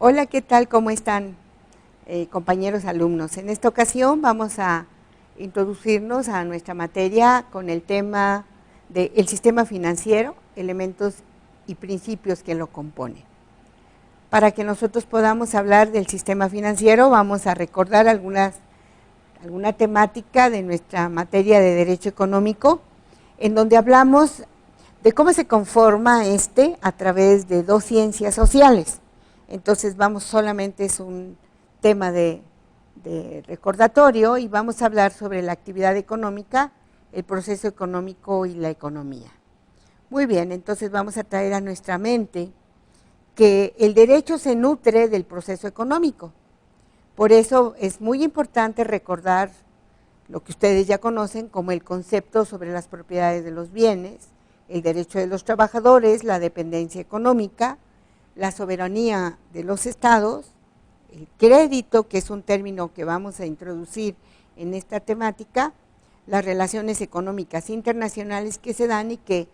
Hola, ¿qué tal? ¿Cómo están, compañeros alumnos? En esta ocasión vamos a introducirnos a nuestra materia con el tema del sistema financiero, elementos y principios que lo componen. Para que nosotros podamos hablar del sistema financiero, vamos a recordar alguna temática de nuestra materia de Derecho Económico, en donde hablamos de cómo se conforma a través de dos ciencias sociales. Entonces solamente es un tema de recordatorio y vamos a hablar sobre la actividad económica, el proceso económico y la economía. Muy bien, entonces vamos a traer a nuestra mente que el derecho se nutre del proceso económico. Por eso es muy importante recordar lo que ustedes ya conocen como el concepto sobre las propiedades de los bienes, el derecho de los trabajadores, la dependencia económica, la soberanía de los estados, el crédito, que es un término que vamos a introducir en esta temática, las relaciones económicas internacionales que se dan y que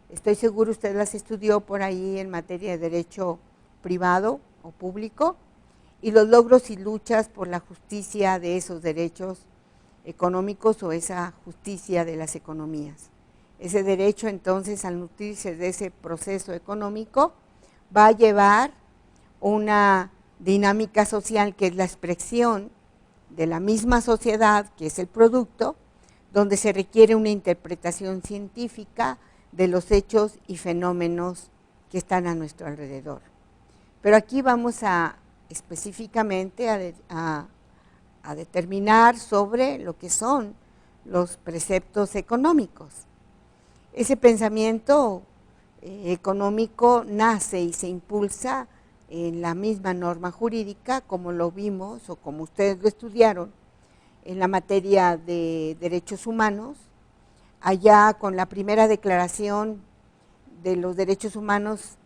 estoy seguro usted las estudió por ahí en materia de derecho privado o público, y los logros y luchas por la justicia de esos derechos económicos o esa justicia de las economías. Ese derecho, entonces, al nutrirse de ese proceso económico, va a llevar una dinámica social que es la expresión de la misma sociedad, que es el producto, donde se requiere una interpretación científica de los hechos y fenómenos que están a nuestro alrededor. Pero aquí vamos específicamente a determinar sobre lo que son los preceptos económicos. Ese pensamiento económico nace y se impulsa en la misma norma jurídica, como lo vimos o como ustedes lo estudiaron en la materia de derechos humanos, allá con la primera declaración de los derechos humanos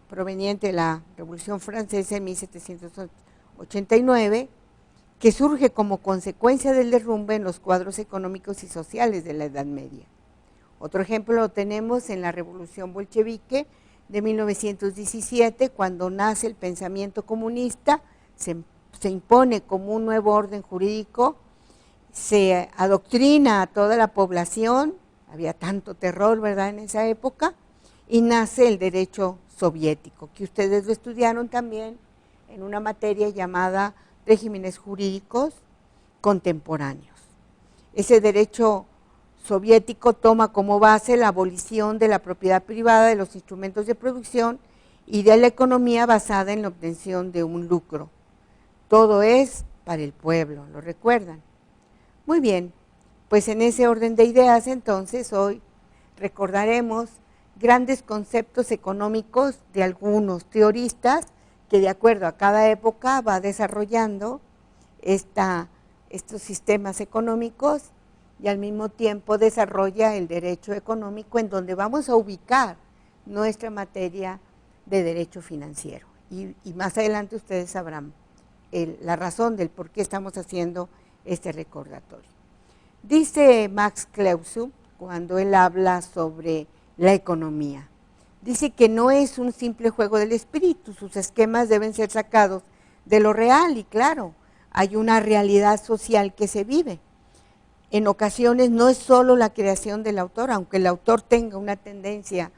proveniente de la Revolución Francesa en 1789, que surge como consecuencia del derrumbe en los cuadros económicos y sociales de la Edad Media. Otro ejemplo lo tenemos en la Revolución Bolchevique de 1917, cuando nace el pensamiento comunista, se impone como un nuevo orden jurídico, se adoctrina a toda la población, había tanto terror, ¿verdad?, en esa época, y nace el derecho soviético, que ustedes lo estudiaron también en una materia llamada regímenes jurídicos contemporáneos. Ese derecho soviético toma como base la abolición de la propiedad privada de los instrumentos de producción y de la economía basada en la obtención de un lucro. Todo es para el pueblo, ¿lo recuerdan? Muy bien, pues en ese orden de ideas entonces hoy recordaremos grandes conceptos económicos de algunos teoristas que de acuerdo a cada época va desarrollando estos sistemas económicos y al mismo tiempo desarrolla el derecho económico, en donde vamos a ubicar nuestra materia de derecho financiero. Y más adelante ustedes sabrán la razón del por qué estamos haciendo este recordatorio. Dice Max Clausewitz, cuando él habla sobre la economía, dice que no es un simple juego del espíritu, sus esquemas deben ser sacados de lo real y claro, hay una realidad social que se vive. En ocasiones no es solo la creación del autor, aunque el autor tenga una tendencia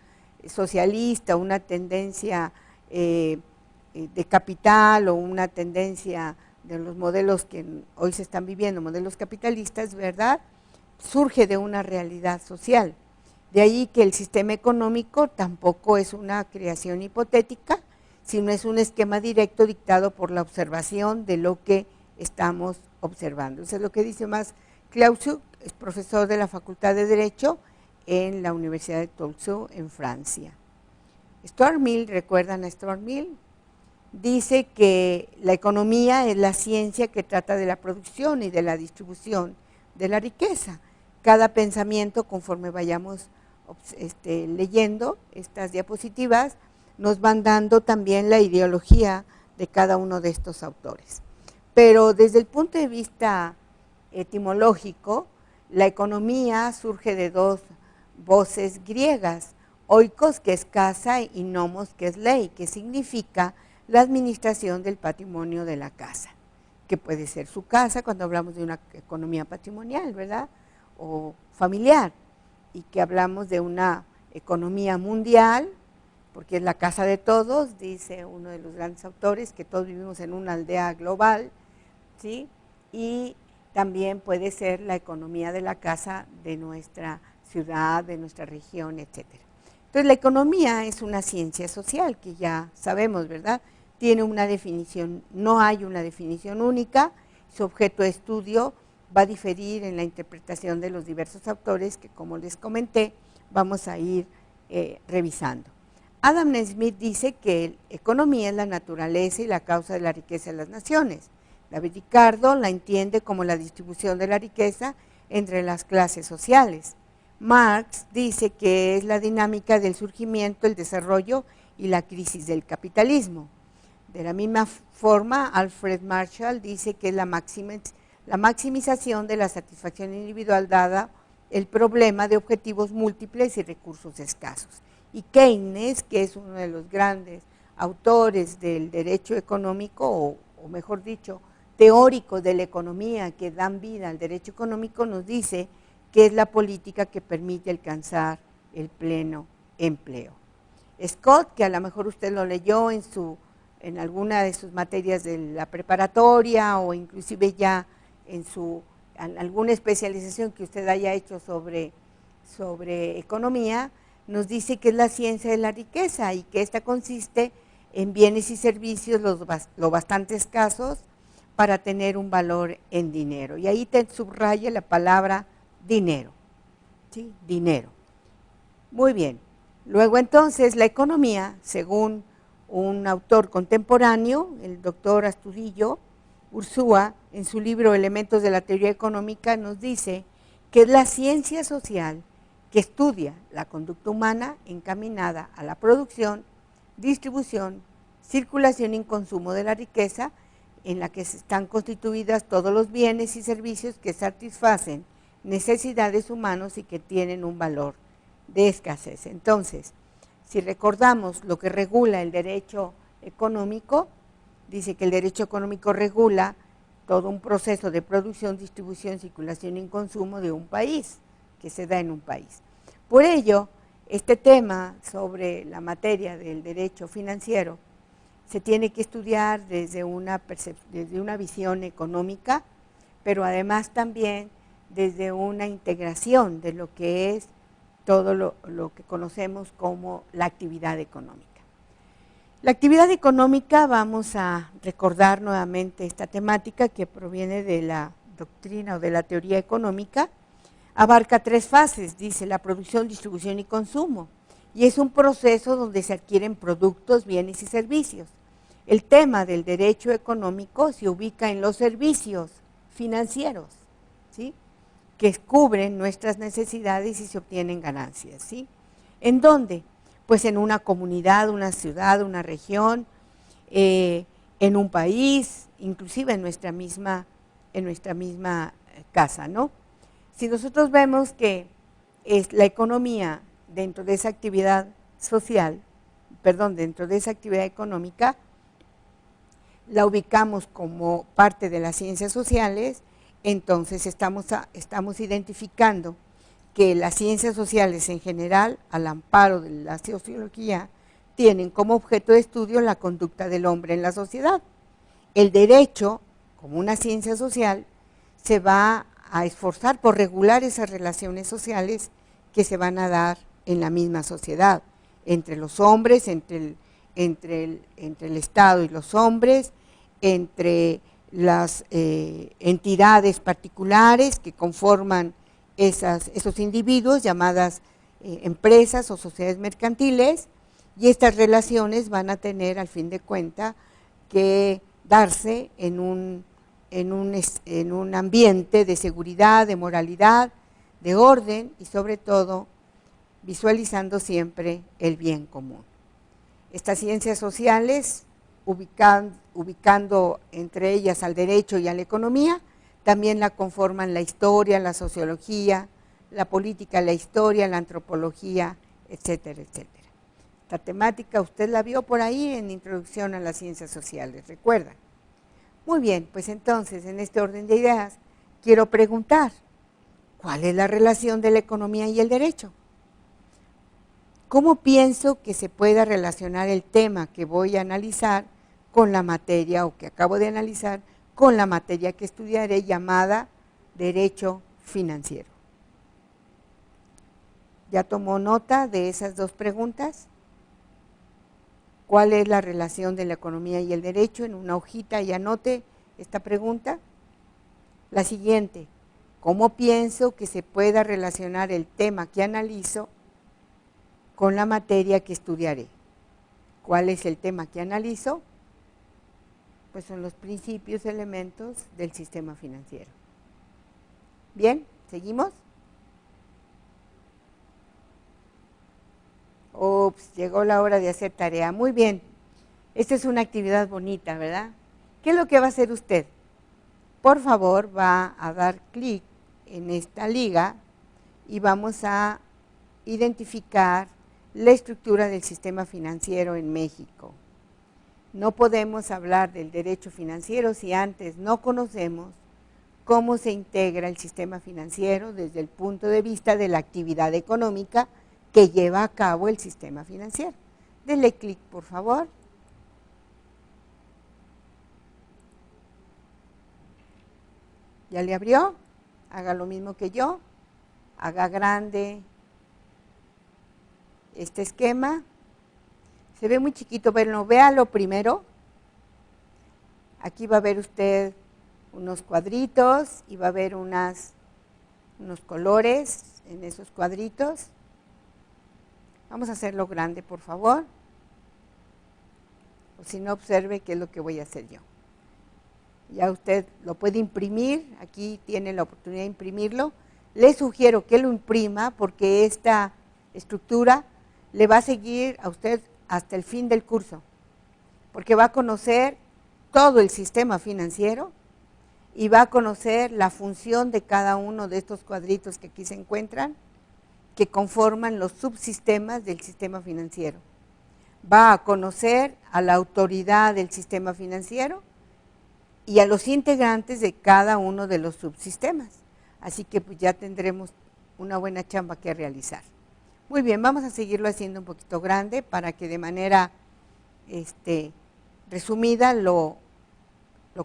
socialista, una tendencia de capital o una tendencia de los modelos que hoy se están viviendo, modelos capitalistas, ¿verdad?, surge de una realidad social. De ahí que el sistema económico tampoco es una creación hipotética, sino es un esquema directo dictado por la observación de lo que estamos observando. Eso es lo que dice Max Clausewitz, es profesor de la Facultad de Derecho en la Universidad de Toulouse, en Francia. Stuart Mill, ¿recuerdan a Stuart Mill? Dice que la economía es la ciencia que trata de la producción y de la distribución de la riqueza. Cada pensamiento, conforme vayamos leyendo estas diapositivas, nos van dando también la ideología de cada uno de estos autores. Pero desde el punto de vista etimológico, la economía surge de dos voces griegas, oikos, que es casa, y nomos, que es ley, que significa la administración del patrimonio de la casa, que puede ser su casa cuando hablamos de una economía patrimonial, ¿verdad? O familiar, y que hablamos de una economía mundial, porque es la casa de todos, dice uno de los grandes autores, que todos vivimos en una aldea global, ¿sí? Y también puede ser la economía de la casa de nuestra ciudad, de nuestra región, etcétera. Entonces, la economía es una ciencia social, que ya sabemos, ¿verdad? Tiene una definición, no hay una definición única, su objeto de estudio va a diferir en la interpretación de los diversos autores que, como les comenté, vamos a ir revisando. Adam Smith dice que economía es la naturaleza y la causa de la riqueza de las naciones. David Ricardo la entiende como la distribución de la riqueza entre las clases sociales. Marx dice que es la dinámica del surgimiento, el desarrollo y la crisis del capitalismo. De la misma forma, Alfred Marshall dice que es la maximización de la satisfacción individual dada el problema de objetivos múltiples y recursos escasos. Y Keynes, que es uno de los grandes autores del derecho económico, o mejor dicho, teóricos de la economía que dan vida al derecho económico, nos dice que es la política que permite alcanzar el pleno empleo. Scott, que a lo mejor usted lo leyó en alguna de sus materias de la preparatoria o inclusive ya en alguna especialización que usted haya hecho sobre economía, nos dice que es la ciencia de la riqueza y que esta consiste en bienes y servicios lo bastante escasos para tener un valor en dinero. Y ahí te subraya la palabra dinero, ¿sí? Dinero. Muy bien. Luego entonces la economía, según un autor contemporáneo, el doctor Astudillo Ursúa, en su libro Elementos de la teoría económica, nos dice que es la ciencia social que estudia la conducta humana encaminada a la producción, distribución, circulación y consumo de la riqueza, en la que están constituidas todos los bienes y servicios que satisfacen necesidades humanas y que tienen un valor de escasez. Entonces, si recordamos lo que regula el derecho económico, dice que el derecho económico regula todo un proceso de producción, distribución, circulación y consumo de un país, que se da en un país. Por ello, este tema sobre la materia del derecho financiero se tiene que estudiar desde una visión económica, pero además también desde una integración de lo que es todo lo que conocemos como la actividad económica. La actividad económica, vamos a recordar nuevamente esta temática que proviene de la doctrina o de la teoría económica, abarca 3 fases, dice la producción, distribución y consumo, y es un proceso donde se adquieren productos, bienes y servicios. El tema del derecho económico se ubica en los servicios financieros, ¿sí?, que cubren nuestras necesidades y se obtienen ganancias, ¿sí? ¿En dónde? Pues en una comunidad, una ciudad, una región, en un país, inclusive en nuestra misma casa, ¿no? Si nosotros vemos que es la economía dentro de esa actividad social, dentro de esa actividad económica, la ubicamos como parte de las ciencias sociales, entonces estamos identificando que las ciencias sociales en general, al amparo de la sociología, tienen como objeto de estudio la conducta del hombre en la sociedad. El derecho, como una ciencia social, se va a esforzar por regular esas relaciones sociales que se van a dar en la misma sociedad, entre los hombres, entre el Estado y los hombres, entre las entidades particulares que conforman esos individuos llamadas empresas o sociedades mercantiles, y estas relaciones van a tener al fin de cuentas que darse en un ambiente de seguridad, de moralidad, de orden y sobre todo visualizando siempre el bien común. Estas ciencias sociales, ubicando entre ellas al derecho y a la economía, también la conforman la historia, la sociología, la política, la historia, la antropología, etcétera, etcétera. Esta temática usted la vio por ahí en Introducción a las Ciencias Sociales, ¿recuerda? Muy bien, pues entonces, en este orden de ideas, quiero preguntar, ¿cuál es la relación de la economía y el derecho? ¿Cómo pienso que se pueda relacionar el tema que voy a analizar con la materia o que acabo de analizar con la materia que estudiaré llamada Derecho Financiero? ¿Ya tomó nota de esas dos preguntas? ¿Cuál es la relación de la economía y el derecho? En una hojita y anote esta pregunta. La siguiente, ¿cómo pienso que se pueda relacionar el tema que analizo con la materia que estudiaré? ¿Cuál es el tema que analizo? Pues son los principios, elementos del sistema financiero. Bien, ¿seguimos? Ups, llegó la hora de hacer tarea. Muy bien, esta es una actividad bonita, ¿verdad? ¿Qué es lo que va a hacer usted? Por favor, va a dar clic en esta liga y vamos a identificar la estructura del sistema financiero en México. No podemos hablar del derecho financiero si antes no conocemos cómo se integra el sistema financiero desde el punto de vista de la actividad económica que lleva a cabo el sistema financiero. Denle clic, por favor. ¿Ya le abrió? Haga lo mismo que yo. Haga grande este esquema. Se ve muy chiquito, pero véalo primero. Aquí va a ver usted unos cuadritos y va a ver unos colores en esos cuadritos. Vamos a hacerlo grande, por favor. O si no, observe qué es lo que voy a hacer yo. Ya usted lo puede imprimir, aquí tiene la oportunidad de imprimirlo. Le sugiero que lo imprima porque esta estructura le va a seguir a usted hasta el fin del curso, porque va a conocer todo el sistema financiero y va a conocer la función de cada uno de estos cuadritos que aquí se encuentran, que conforman los subsistemas del sistema financiero. Va a conocer a la autoridad del sistema financiero y a los integrantes de cada uno de los subsistemas. Así que pues ya tendremos una buena chamba que realizar. Muy bien, vamos a seguirlo haciendo un poquito grande para que de manera resumida lo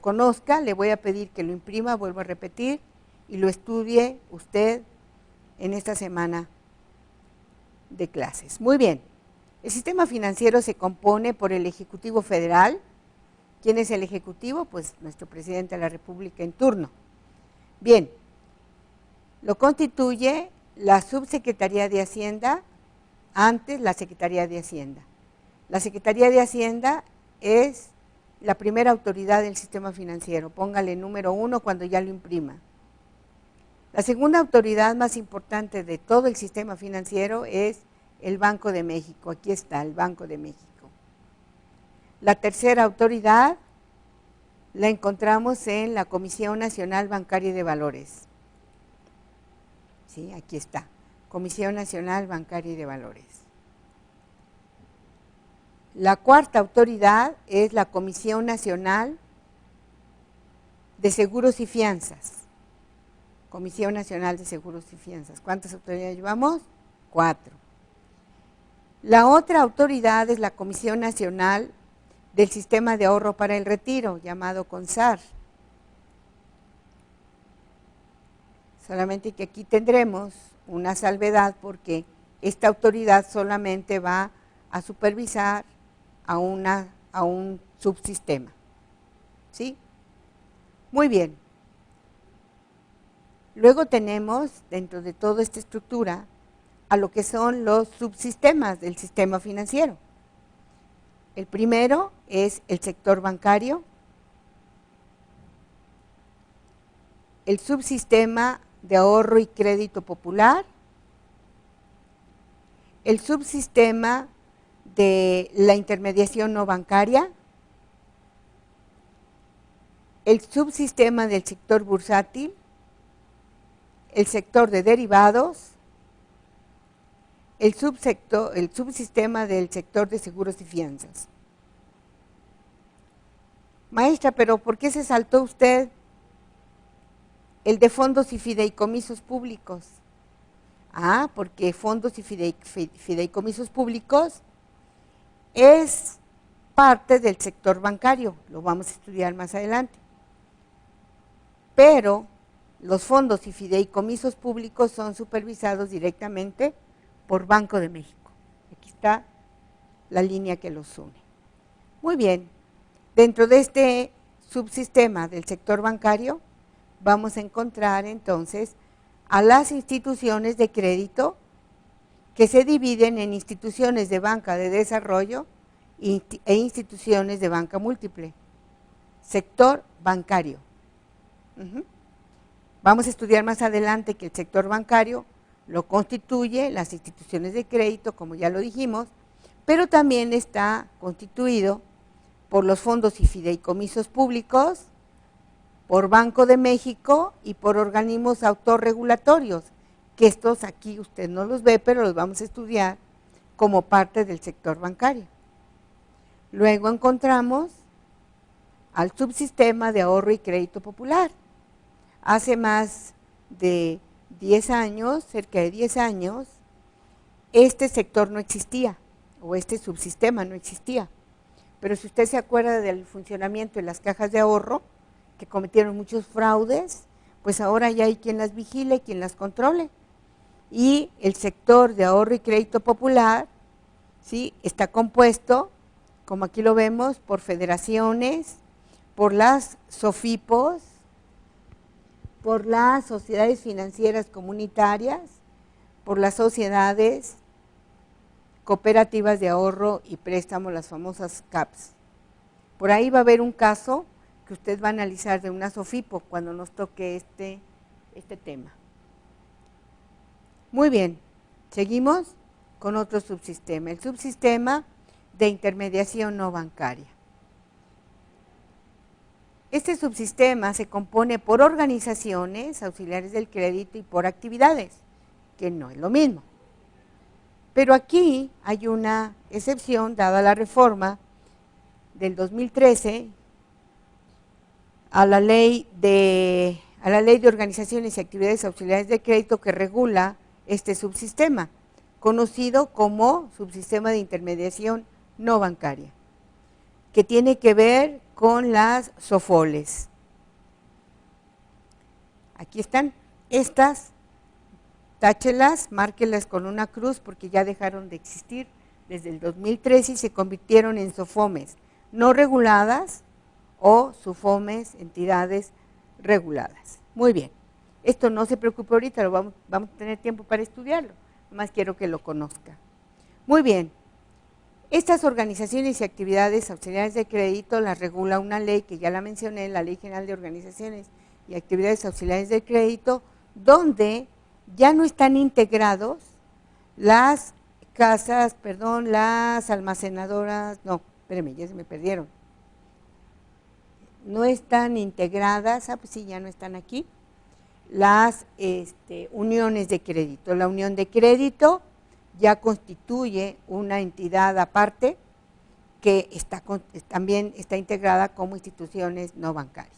conozca. Le voy a pedir que lo imprima, vuelvo a repetir, y lo estudie usted en esta semana de clases. Muy bien, el sistema financiero se compone por el Ejecutivo Federal. ¿Quién es el Ejecutivo? Pues nuestro presidente de la República en turno. Bien, lo constituye la Subsecretaría de Hacienda, antes la Secretaría de Hacienda. La Secretaría de Hacienda es la primera autoridad del sistema financiero, póngale número 1 cuando ya lo imprima. La segunda autoridad más importante de todo el sistema financiero es el Banco de México, aquí está el Banco de México. La tercera autoridad la encontramos en la Comisión Nacional Bancaria y de Valores. Sí, aquí está, Comisión Nacional Bancaria y de Valores. La cuarta autoridad es la Comisión Nacional de Seguros y Fianzas. Comisión Nacional de Seguros y Fianzas. ¿Cuántas autoridades llevamos? 4. La otra autoridad es la Comisión Nacional del Sistema de Ahorro para el Retiro, llamado CONSAR. Solamente que aquí tendremos una salvedad porque esta autoridad solamente va a supervisar a un subsistema. ¿Sí? Muy bien. Luego tenemos, dentro de toda esta estructura, a lo que son los subsistemas del sistema financiero. El primero es el sector bancario, el subsistema de ahorro y crédito popular, el subsistema de la intermediación no bancaria, el subsistema del sector bursátil, el sector de derivados, el subsistema del sector de seguros y fianzas. Maestra, pero ¿por qué se saltó usted el de fondos y fideicomisos públicos? Ah, porque fondos y fideicomisos públicos es parte del sector bancario, lo vamos a estudiar más adelante. Pero los fondos y fideicomisos públicos son supervisados directamente por Banco de México. Aquí está la línea que los une. Muy bien, dentro de este subsistema del sector bancario vamos a encontrar entonces a las instituciones de crédito que se dividen en instituciones de banca de desarrollo e instituciones de banca múltiple. Sector bancario. Vamos a estudiar más adelante que el sector bancario lo constituye las instituciones de crédito, como ya lo dijimos, pero también está constituido por los fondos y fideicomisos públicos, por Banco de México y por organismos autorregulatorios, que estos aquí usted no los ve, pero los vamos a estudiar como parte del sector bancario. Luego encontramos al subsistema de ahorro y crédito popular. Hace más de 10 años, cerca de 10 años, este sector no existía, o este subsistema no existía. Pero si usted se acuerda del funcionamiento de las cajas de ahorro, que cometieron muchos fraudes, pues ahora ya hay quien las vigile, quien las controle. Y el sector de ahorro y crédito popular, ¿sí?, está compuesto, como aquí lo vemos, por federaciones, por las SOFIPOS, por las sociedades financieras comunitarias, por las sociedades cooperativas de ahorro y préstamo, las famosas CAPS. Por ahí va a haber un caso que usted va a analizar de una SOFIPO cuando nos toque este tema. Muy bien, seguimos con otro subsistema, el subsistema de intermediación no bancaria. Este subsistema se compone por organizaciones auxiliares del crédito y por actividades, que no es lo mismo. Pero aquí hay una excepción, dada la reforma del 2013 a la ley de organizaciones y actividades auxiliares de crédito que regula este subsistema, conocido como subsistema de intermediación no bancaria, que tiene que ver con las SOFOLES. Aquí están estas, táchelas, márquelas con una cruz porque ya dejaron de existir desde el 2013 y se convirtieron en SOFOMES no reguladas o SOFOMES, entidades reguladas. Muy bien, esto no se preocupe ahorita, lo vamos a tener tiempo para estudiarlo, nomás quiero que lo conozca. Muy bien, estas organizaciones y actividades auxiliares de crédito las regula una ley que ya la mencioné, la Ley General de Organizaciones y Actividades Auxiliares de Crédito, donde ya no están integrados las las almacenadoras, no, espérenme, ya se me perdieron. No están integradas, pues sí, ya no están aquí, las uniones de crédito. La unión de crédito ya constituye una entidad aparte que también está integrada como instituciones no bancarias.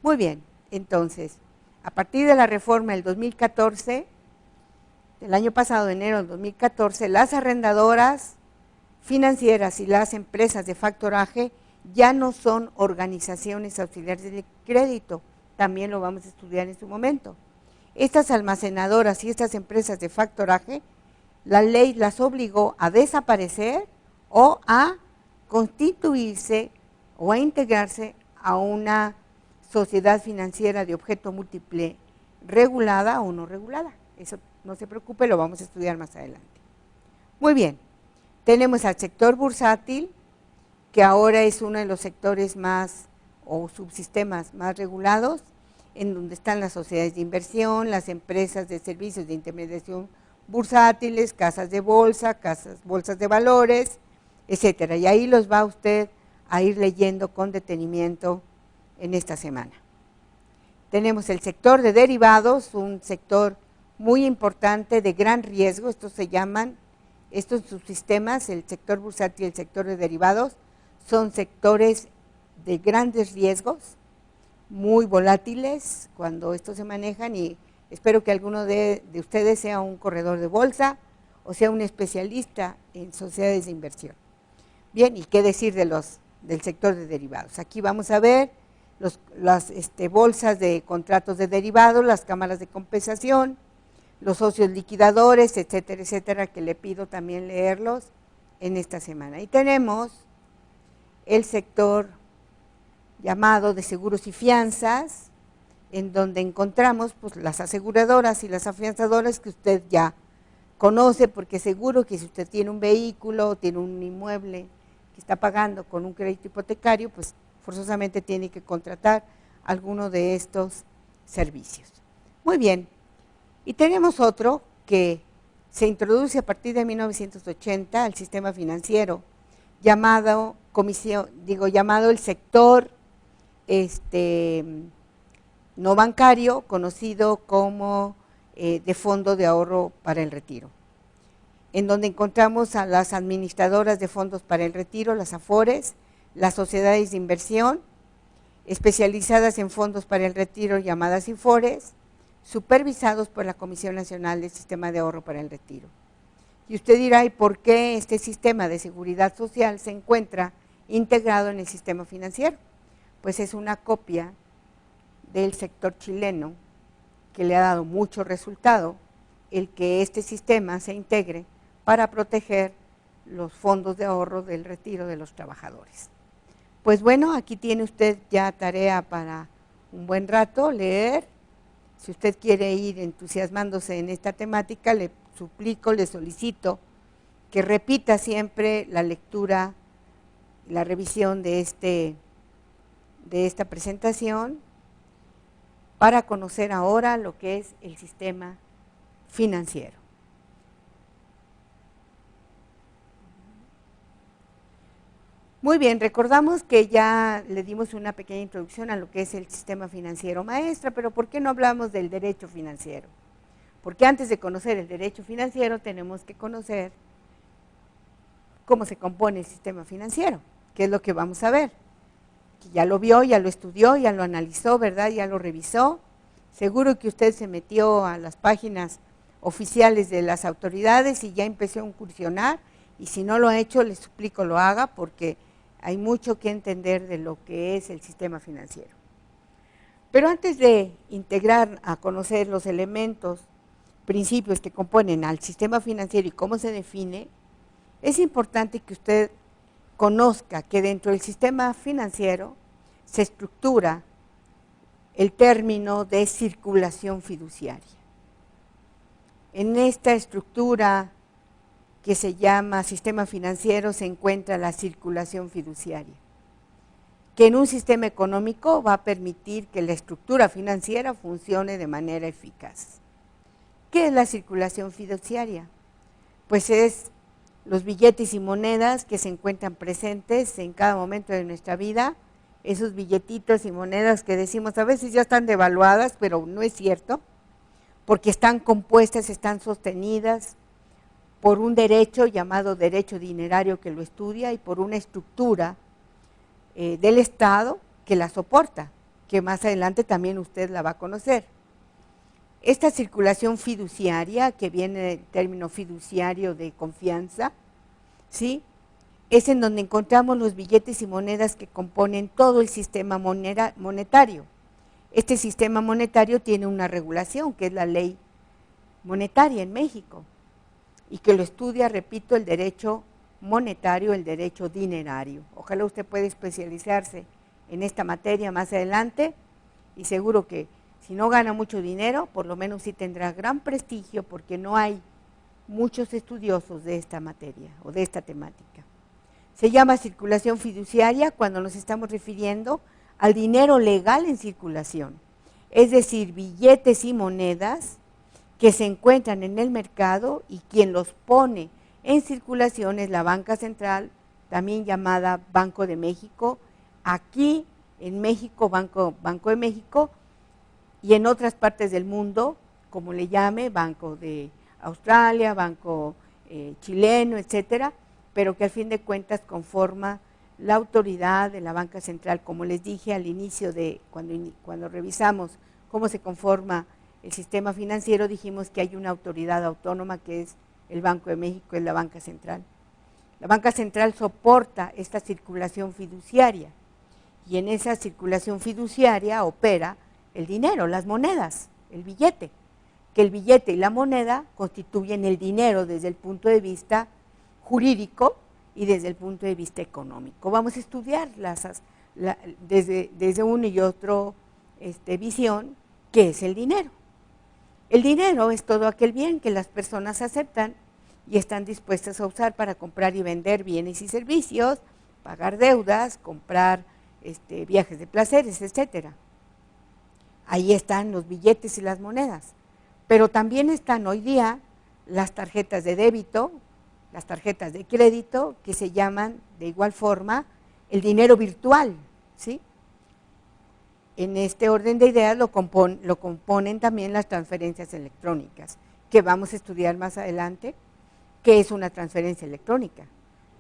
Muy bien, entonces, a partir de la reforma del 2014, del año pasado, enero del 2014, las arrendadoras financieras y las empresas de factoraje ya no son organizaciones auxiliares de crédito, también lo vamos a estudiar en su momento. Estas almacenadoras y estas empresas de factoraje, la ley las obligó a desaparecer o a constituirse o a integrarse a una sociedad financiera de objeto múltiple regulada o no regulada. Eso no se preocupe, lo vamos a estudiar más adelante. Muy bien, tenemos al sector bursátil, que ahora es uno de los sectores más o subsistemas más regulados, en donde están las sociedades de inversión, las empresas de servicios de intermediación bursátiles, casas de bolsa, bolsas de valores, etcétera. Y ahí los va usted a ir leyendo con detenimiento en esta semana. Tenemos el sector de derivados, un sector muy importante de gran riesgo. Estos se llaman, estos subsistemas, el sector bursátil y el sector de derivados, son sectores de grandes riesgos, muy volátiles cuando estos se manejan, y espero que alguno de ustedes sea un corredor de bolsa o sea un especialista en sociedades de inversión. Bien, ¿y qué decir del sector de derivados? Aquí vamos a ver las bolsas de contratos de derivados, las cámaras de compensación, los socios liquidadores, etcétera, etcétera, que le pido también leerlos en esta semana. Y tenemos el sector llamado de seguros y fianzas, en donde encontramos pues las aseguradoras y las afianzadoras que usted ya conoce, porque seguro que si usted tiene un vehículo o tiene un inmueble que está pagando con un crédito hipotecario, pues forzosamente tiene que contratar alguno de estos servicios. Muy bien, y tenemos otro que se introduce a partir de 1980 al sistema financiero, llamado el sector no bancario, conocido como de fondo de ahorro para el retiro, en donde encontramos a las administradoras de fondos para el retiro, las AFORES, las sociedades de inversión especializadas en fondos para el retiro llamadas IFORES, supervisados por la Comisión Nacional del Sistema de Ahorro para el Retiro. Y usted dirá, ¿y por qué este sistema de seguridad social se encuentra integrado en el sistema financiero? Pues es una copia del sector chileno que le ha dado mucho resultado el que este sistema se integre para proteger los fondos de ahorro del retiro de los trabajadores. Pues bueno, aquí tiene usted ya tarea para un buen rato, leer. Si usted quiere ir entusiasmándose en esta temática, le suplico, le solicito que repita siempre la lectura, la revisión de esta presentación para conocer ahora lo que es el sistema financiero. Muy bien, recordamos que ya le dimos una pequeña introducción a lo que es el sistema financiero. Maestra, pero ¿por qué no hablamos del derecho financiero? Porque antes de conocer el derecho financiero tenemos que conocer cómo se compone el sistema financiero, que es lo que vamos a ver. Que ya lo vio, ya lo estudió, ya lo analizó, ¿verdad? Ya lo revisó. Seguro que usted se metió a las páginas oficiales de las autoridades y ya empezó a incursionar, y si no lo ha hecho, le suplico lo haga, porque hay mucho que entender de lo que es el sistema financiero. Pero antes de integrar a conocer los elementos, principios que componen al sistema financiero y cómo se define, es importante que usted conozca que dentro del sistema financiero se estructura el término de circulación fiduciaria. En esta estructura que se llama sistema financiero se encuentra la circulación fiduciaria, que en un sistema económico va a permitir que la estructura financiera funcione de manera eficaz. ¿Qué es la circulación fiduciaria? Pues es los billetes y monedas que se encuentran presentes en cada momento de nuestra vida, esos billetitos y monedas que decimos a veces ya están devaluadas, pero no es cierto, porque están compuestas, están sostenidas por un derecho llamado derecho dinerario que lo estudia y por una estructura del Estado que la soporta, que más adelante también usted la va a conocer. Esta circulación fiduciaria, que viene del término fiduciario de confianza, ¿sí?, es en donde encontramos los billetes y monedas que componen todo el sistema monetario. Este sistema monetario tiene una regulación, que es la ley monetaria en México, y que lo estudia, repito, el derecho monetario, el derecho dinerario. Ojalá usted pueda especializarse en esta materia más adelante, y seguro que si no gana mucho dinero, por lo menos sí tendrá gran prestigio, porque no hay muchos estudiosos de esta materia o de esta temática. Se llama circulación fiduciaria cuando nos estamos refiriendo al dinero legal en circulación, es decir, billetes y monedas que se encuentran en el mercado, y quien los pone en circulación es la banca central, también llamada Banco de México, aquí en México, Banco de México, y en otras partes del mundo como le llame, Banco de Australia, Banco chileno, etcétera, pero que al fin de cuentas conforma la autoridad de la banca central. Como les dije al inicio de cuando revisamos cómo se conforma el sistema financiero, dijimos que hay una autoridad autónoma que es el Banco de México, es la banca central. La banca central soporta esta circulación fiduciaria y en esa circulación fiduciaria opera el dinero, las monedas, el billete, que el billete y la moneda constituyen el dinero desde el punto de vista jurídico y desde el punto de vista económico. Vamos a estudiar desde uno y otro visión qué es el dinero. El dinero es todo aquel bien que las personas aceptan y están dispuestas a usar para comprar y vender bienes y servicios, pagar deudas, comprar viajes de placeres, etcétera. Ahí están los billetes y las monedas. Pero también están hoy día las tarjetas de débito, las tarjetas de crédito, que se llaman de igual forma el dinero virtual, ¿sí? En este orden de ideas lo componen también las transferencias electrónicas, que vamos a estudiar más adelante, qué es una transferencia electrónica,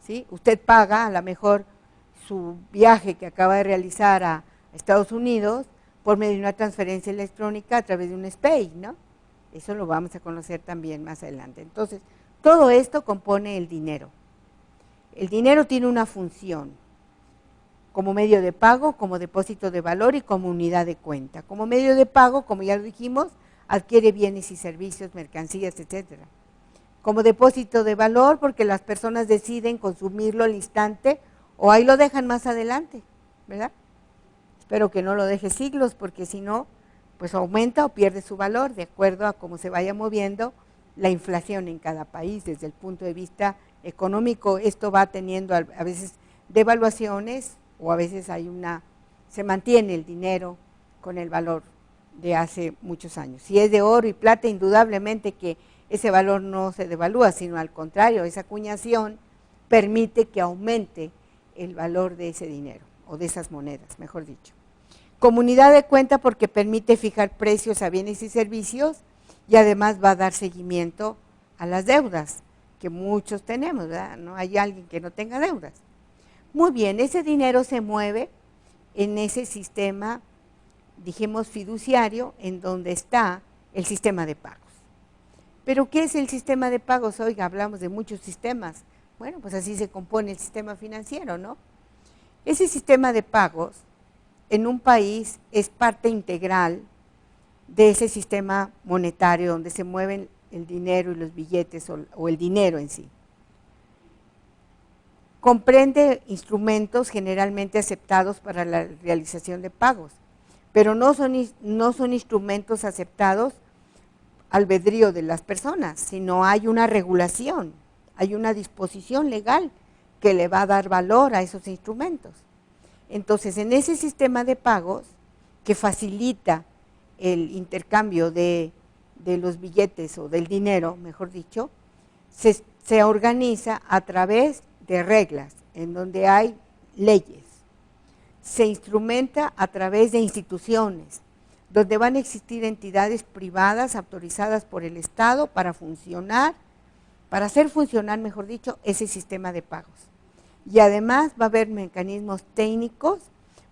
¿sí? Usted paga a lo mejor su viaje que acaba de realizar a Estados Unidos por medio de una transferencia electrónica a través de un SPAY, ¿no? Eso lo vamos a conocer también más adelante. Entonces, todo esto compone el dinero. El dinero tiene una función como medio de pago, como depósito de valor y como unidad de cuenta. Como medio de pago, como ya lo dijimos, adquiere bienes y servicios, mercancías, etcétera. Como depósito de valor, porque las personas deciden consumirlo al instante o ahí lo dejan más adelante, ¿verdad? Espero que no lo deje siglos, porque si no, pues aumenta o pierde su valor de acuerdo a cómo se vaya moviendo la inflación en cada país. Desde el punto de vista económico, esto va teniendo a veces devaluaciones o a veces se mantiene el dinero con el valor de hace muchos años. Si es de oro y plata, indudablemente que ese valor no se devalúa, sino al contrario, esa acuñación permite que aumente el valor de ese dinero, o de esas monedas, mejor dicho. Como unidad de cuenta porque permite fijar precios a bienes y servicios y además va a dar seguimiento a las deudas, que muchos tenemos, ¿verdad? No hay alguien que no tenga deudas. Muy bien, ese dinero se mueve en ese sistema, dijimos fiduciario, en donde está el sistema de pagos. ¿Pero qué es el sistema de pagos? Oiga, hablamos de muchos sistemas. Bueno, pues así se compone el sistema financiero, ¿no? Ese sistema de pagos en un país es parte integral de ese sistema monetario donde se mueven el dinero y los billetes o el dinero en sí. Comprende instrumentos generalmente aceptados para la realización de pagos, pero no son instrumentos aceptados al albedrío de las personas, sino hay una regulación, hay una disposición legal que le va a dar valor a esos instrumentos. Entonces, en ese sistema de pagos que facilita el intercambio de los billetes o del dinero, mejor dicho, se organiza a través de reglas, en donde hay leyes. Se instrumenta a través de instituciones, donde van a existir entidades privadas autorizadas por el Estado para hacer funcionar, mejor dicho, ese sistema de pagos. Y además va a haber mecanismos técnicos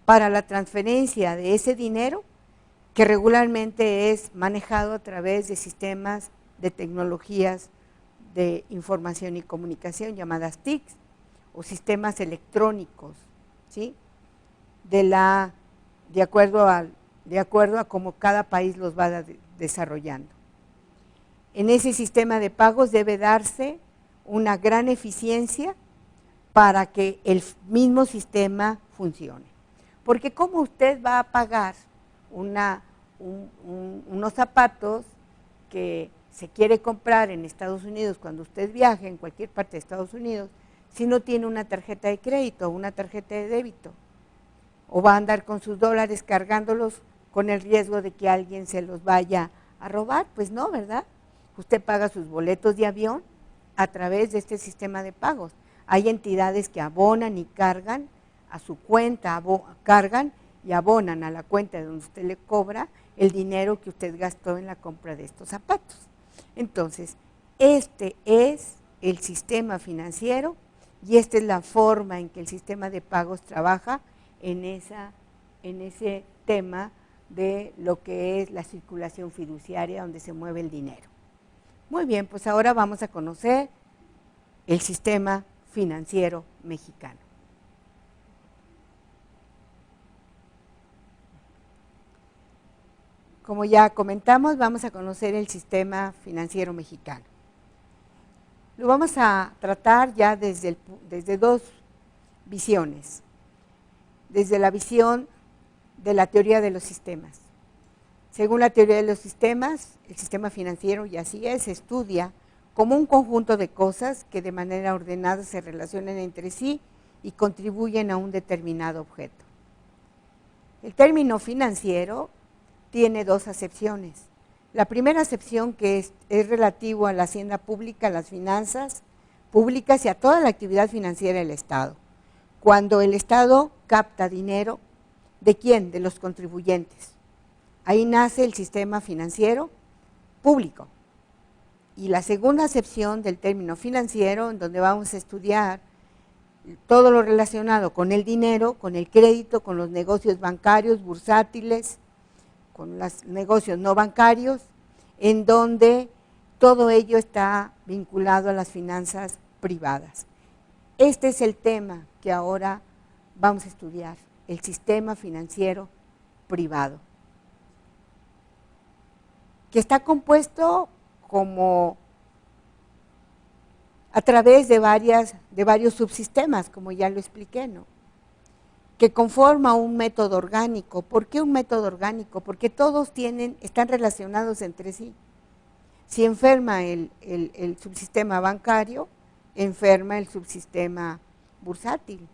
para la transferencia de ese dinero, que regularmente es manejado a través de sistemas de tecnologías de información y comunicación llamadas TICs o sistemas electrónicos, ¿sí? De acuerdo a cómo cada país los va desarrollando. En ese sistema de pagos debe darse una gran eficiencia para que el mismo sistema funcione. Porque ¿cómo usted va a pagar unos zapatos que se quiere comprar en Estados Unidos cuando usted viaje en cualquier parte de Estados Unidos si no tiene una tarjeta de crédito o una tarjeta de débito? ¿O va a andar con sus dólares cargándolos con el riesgo de que alguien se los vaya a robar? Pues no, ¿verdad? Usted paga sus boletos de avión a través de este sistema de pagos. Hay entidades que abonan y cargan a su cuenta, cargan y abonan a la cuenta de donde usted le cobra el dinero que usted gastó en la compra de estos zapatos. Entonces, este es el sistema financiero y esta es la forma en que el sistema de pagos trabaja en ese tema de lo que es la circulación fiduciaria donde se mueve el dinero. Muy bien, pues ahora vamos a conocer el sistema financiero mexicano. Como ya comentamos, vamos a conocer el sistema financiero mexicano. Lo vamos a tratar ya desde dos visiones. Desde la visión de la teoría de los sistemas. Según la teoría de los sistemas, el sistema financiero, y así es, se estudia como un conjunto de cosas que de manera ordenada se relacionan entre sí y contribuyen a un determinado objeto. El término financiero tiene dos acepciones. La primera acepción, que es relativo a la hacienda pública, a las finanzas públicas y a toda la actividad financiera del Estado. Cuando el Estado capta dinero, ¿de quién? De los contribuyentes. Ahí nace el sistema financiero público. Y la segunda acepción del término financiero, en donde vamos a estudiar todo lo relacionado con el dinero, con el crédito, con los negocios bancarios, bursátiles, con los negocios no bancarios, en donde todo ello está vinculado a las finanzas privadas. Este es el tema que ahora vamos a estudiar, el sistema financiero privado, que está compuesto como a través de varios subsistemas, como ya lo expliqué, ¿no? Que conforma un método orgánico. ¿Por qué un método orgánico? Porque todos están relacionados entre sí. Si enferma el subsistema bancario, enferma el subsistema bursátil.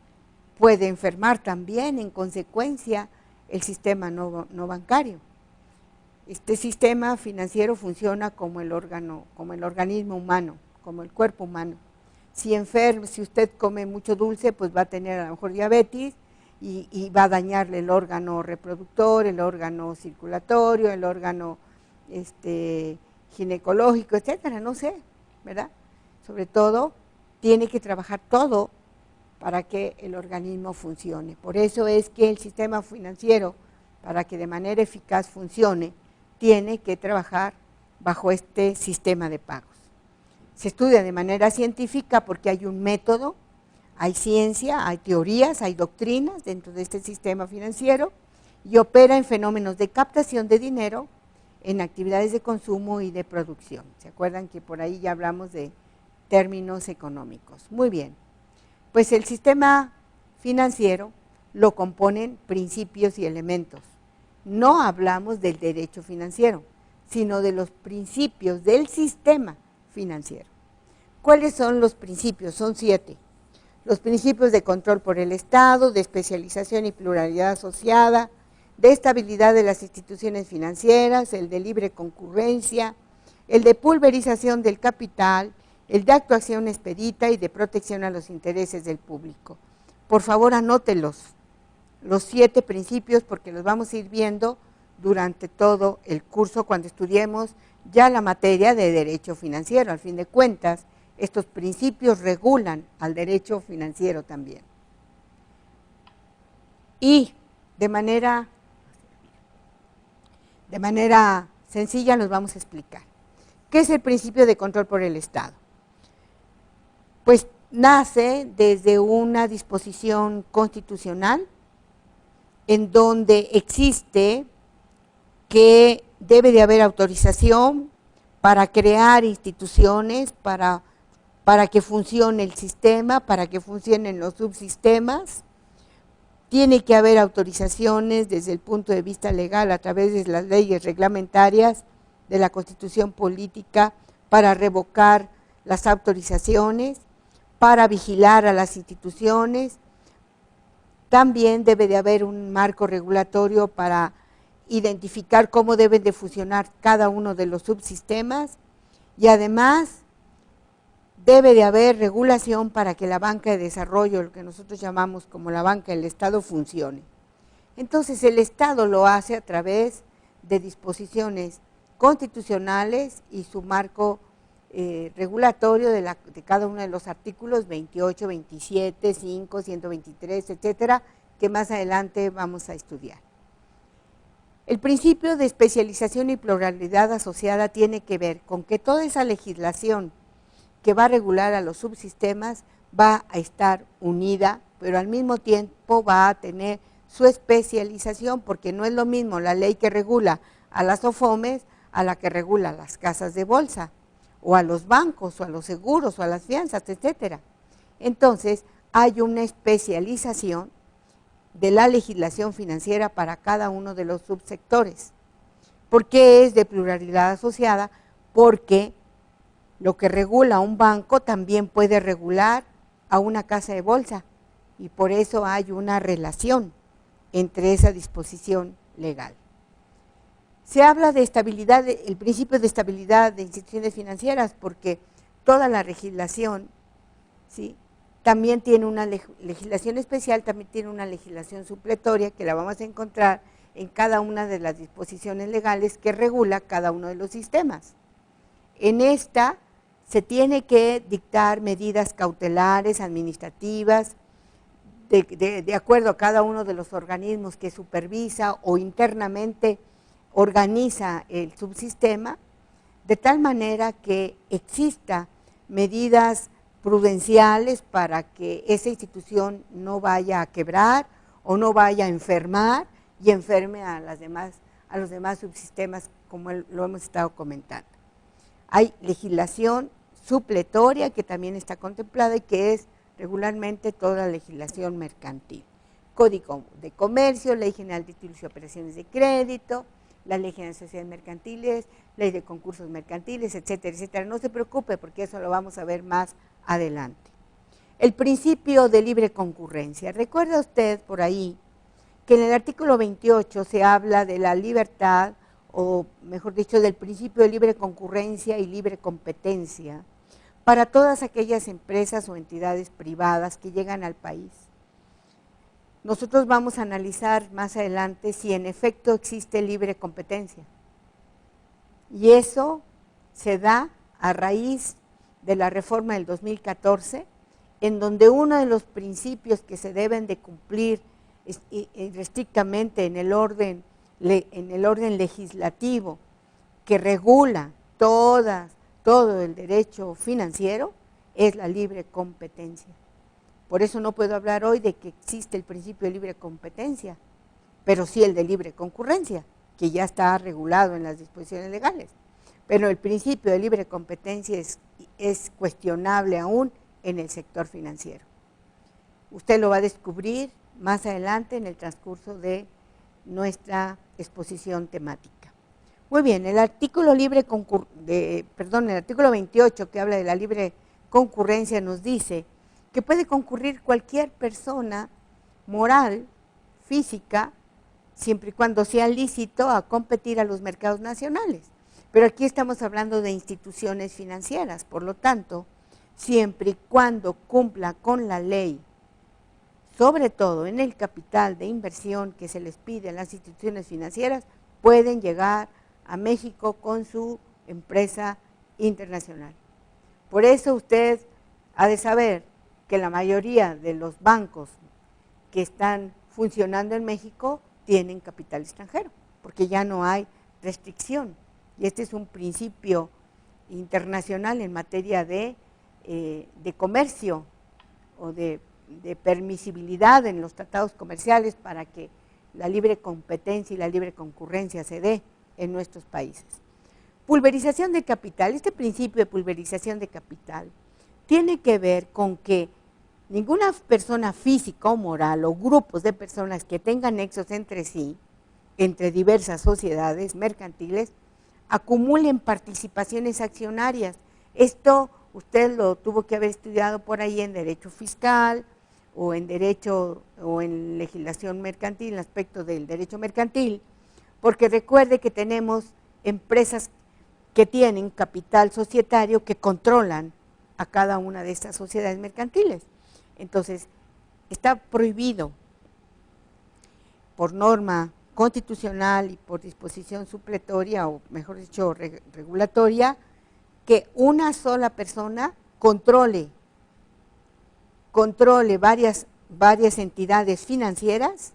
Puede enfermar también, en consecuencia, el sistema no bancario. Este sistema financiero funciona como el organismo humano, como el cuerpo humano. Si usted come mucho dulce, pues va a tener a lo mejor diabetes y va a dañarle el órgano reproductor, el órgano circulatorio, el órgano ginecológico, etcétera, no sé, ¿verdad? Sobre todo, tiene que trabajar todo para que el organismo funcione. Por eso es que el sistema financiero, para que de manera eficaz funcione, tiene que trabajar bajo este sistema de pagos. Se estudia de manera científica porque hay un método, hay ciencia, hay teorías, hay doctrinas dentro de este sistema financiero y opera en fenómenos de captación de dinero, en actividades de consumo y de producción. ¿Se acuerdan que por ahí ya hablamos de términos económicos? Muy bien. Pues el sistema financiero lo componen principios y elementos. No hablamos del derecho financiero, sino de los principios del sistema financiero. ¿Cuáles son los principios? Son 7. Los principios de control por el Estado, de especialización y pluralidad asociada, de estabilidad de las instituciones financieras, el de libre concurrencia, el de pulverización del capital, el de actuación expedita y de protección a los intereses del público. Por favor, anótelos, los 7 principios, porque los vamos a ir viendo durante todo el curso cuando estudiemos ya la materia de derecho financiero. Al fin de cuentas, estos principios regulan al derecho financiero también. Y de manera sencilla nos vamos a explicar. ¿Qué es el principio de control por el Estado? Pues nace desde una disposición constitucional en donde existe que debe de haber autorización para crear instituciones, para que funcione el sistema, para que funcionen los subsistemas. Tiene que haber autorizaciones desde el punto de vista legal a través de las leyes reglamentarias de la Constitución Política para revocar las autorizaciones, para vigilar a las instituciones. También debe de haber un marco regulatorio para identificar cómo deben de funcionar cada uno de los subsistemas y además debe de haber regulación para que la banca de desarrollo, lo que nosotros llamamos como la banca del Estado, funcione. Entonces el Estado lo hace a través de disposiciones constitucionales y su marco regulatorio de cada uno de los artículos 28, 27, 5, 123, etcétera, que más adelante vamos a estudiar. El principio de especialización y pluralidad asociada tiene que ver con que toda esa legislación que va a regular a los subsistemas va a estar unida, pero al mismo tiempo va a tener su especialización, porque no es lo mismo la ley que regula a las OFOMES a la que regula las casas de bolsa, o a los bancos, o a los seguros, o a las fianzas, etcétera. Entonces, hay una especialización de la legislación financiera para cada uno de los subsectores. ¿Por qué es de pluralidad asociada? Porque lo que regula a un banco también puede regular a una casa de bolsa, y por eso hay una relación entre esa disposición legal. Se habla de estabilidad, el principio de estabilidad de instituciones financieras, porque toda la legislación, ¿sí?, también tiene una legislación especial, también tiene una legislación supletoria que la vamos a encontrar en cada una de las disposiciones legales que regula cada uno de los sistemas. En esta se tiene que dictar medidas cautelares, administrativas, de acuerdo a cada uno de los organismos que supervisa o internamente organiza el subsistema, de tal manera que exista medidas prudenciales para que esa institución no vaya a quebrar o no vaya a enfermar y enferme a los demás subsistemas, como lo hemos estado comentando. Hay legislación supletoria que también está contemplada y que es regularmente toda la legislación mercantil. Código de Comercio, Ley General de Títulos y Operaciones de Crédito, la Ley General de Sociedades Mercantiles, Ley de Concursos Mercantiles, etcétera, etcétera. No se preocupe porque eso lo vamos a ver más adelante. El principio de libre concurrencia. ¿Recuerda usted por ahí que en el artículo 28 se habla de la libertad, o mejor dicho, del principio de libre concurrencia y libre competencia para todas aquellas empresas o entidades privadas que llegan al país? Nosotros vamos a analizar más adelante si en efecto existe libre competencia. Y eso se da a raíz de la reforma del 2014, en donde uno de los principios que se deben de cumplir estrictamente en el orden legislativo que regula todo el derecho financiero es la libre competencia. Por eso no puedo hablar hoy de que existe el principio de libre competencia, pero sí el de libre concurrencia, que ya está regulado en las disposiciones legales. Pero el principio de libre competencia es cuestionable aún en el sector financiero. Usted lo va a descubrir más adelante en el transcurso de nuestra exposición temática. Muy bien, el artículo 28 que habla de la libre concurrencia nos dice que puede concurrir cualquier persona moral, física, siempre y cuando sea lícito a competir a los mercados nacionales. Pero aquí estamos hablando de instituciones financieras, por lo tanto, siempre y cuando cumpla con la ley, sobre todo en el capital de inversión que se les pide a las instituciones financieras, pueden llegar a México con su empresa internacional. Por eso usted ha de saber que la mayoría de los bancos que están funcionando en México tienen capital extranjero, porque ya no hay restricción. Y este es un principio internacional en materia de comercio o de permisibilidad en los tratados comerciales para que la libre competencia y la libre concurrencia se dé en nuestros países. Pulverización de capital. Este principio de pulverización de capital tiene que ver con que ninguna persona física o moral o grupos de personas que tengan nexos entre sí, entre diversas sociedades mercantiles, acumulen participaciones accionarias. Esto usted lo tuvo que haber estudiado por ahí en derecho fiscal o en derecho o en legislación mercantil, en el aspecto del derecho mercantil, porque recuerde que tenemos empresas que tienen capital societario que controlan a cada una de estas sociedades mercantiles. Entonces, está prohibido por norma constitucional y por disposición supletoria, o mejor dicho, regulatoria, que una sola persona controle varias entidades financieras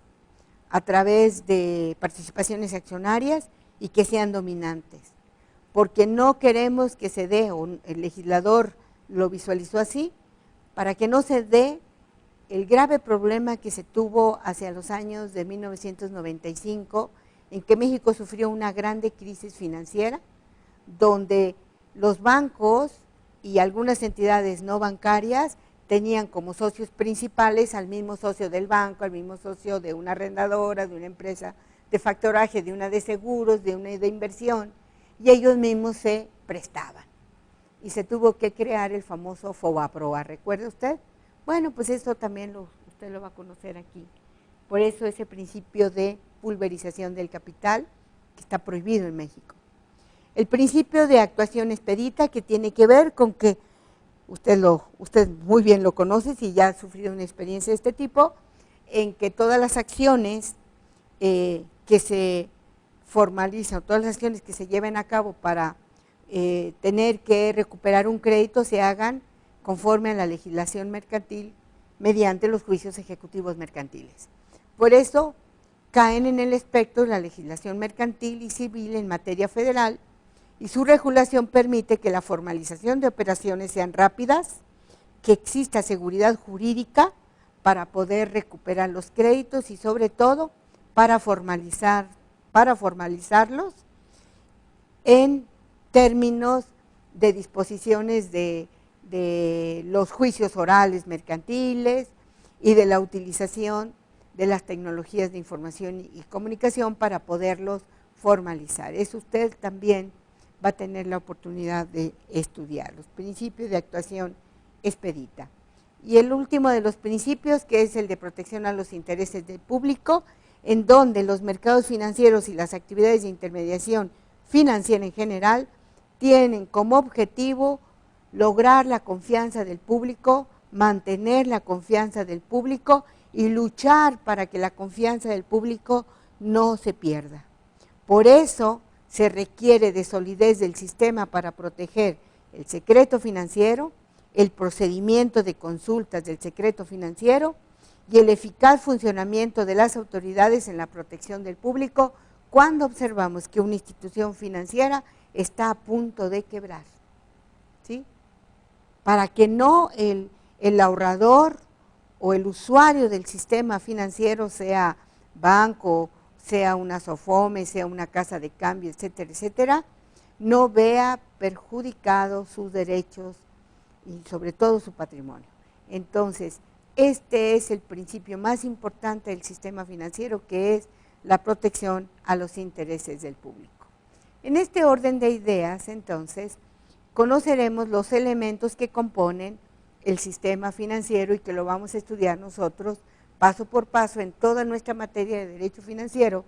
a través de participaciones accionarias y que sean dominantes, porque no queremos que se dé, o el legislador lo visualizó así, para que no se dé el grave problema que se tuvo hacia los años de 1995, en que México sufrió una grande crisis financiera, donde los bancos y algunas entidades no bancarias tenían como socios principales al mismo socio del banco, al mismo socio de una arrendadora, de una empresa de factoraje, de una de seguros, de una de inversión, y ellos mismos se prestaban. Y se tuvo que crear el famoso FOBAPROA, ¿recuerda usted? Bueno, pues esto también usted lo va a conocer aquí. Por eso ese principio de pulverización del capital, que está prohibido en México. El principio de actuación expedita, que tiene que ver con que usted muy bien lo conoce, si ya ha sufrido una experiencia de este tipo, en que todas las acciones que se formalizan, todas las acciones que se lleven a cabo para tener que recuperar un crédito se hagan conforme a la legislación mercantil mediante los juicios ejecutivos mercantiles. Por eso caen en el espectro la legislación mercantil y civil en materia federal, y su regulación permite que la formalización de operaciones sean rápidas, que exista seguridad jurídica para poder recuperar los créditos y sobre todo para formalizarlos en términos de disposiciones de los juicios orales mercantiles y de la utilización de las tecnologías de información y comunicación para poderlos formalizar. Eso usted también va a tener la oportunidad de estudiar, los principios de actuación expedita. Y el último de los principios, que es el de protección a los intereses del público, en donde los mercados financieros y las actividades de intermediación financiera en general tienen como objetivo lograr la confianza del público, mantener la confianza del público y luchar para que la confianza del público no se pierda. Por eso se requiere de solidez del sistema para proteger el secreto financiero, el procedimiento de consultas del secreto financiero y el eficaz funcionamiento de las autoridades en la protección del público cuando observamos que una institución financiera está a punto de quebrar, ¿sí? Para que no el ahorrador o el usuario del sistema financiero, sea banco, sea una SOFOME, sea una casa de cambio, etcétera, etcétera, no vea perjudicados sus derechos y sobre todo su patrimonio. Entonces, este es el principio más importante del sistema financiero, que es la protección a los intereses del público. En este orden de ideas, entonces, conoceremos los elementos que componen el sistema financiero y que lo vamos a estudiar nosotros paso por paso en toda nuestra materia de derecho financiero,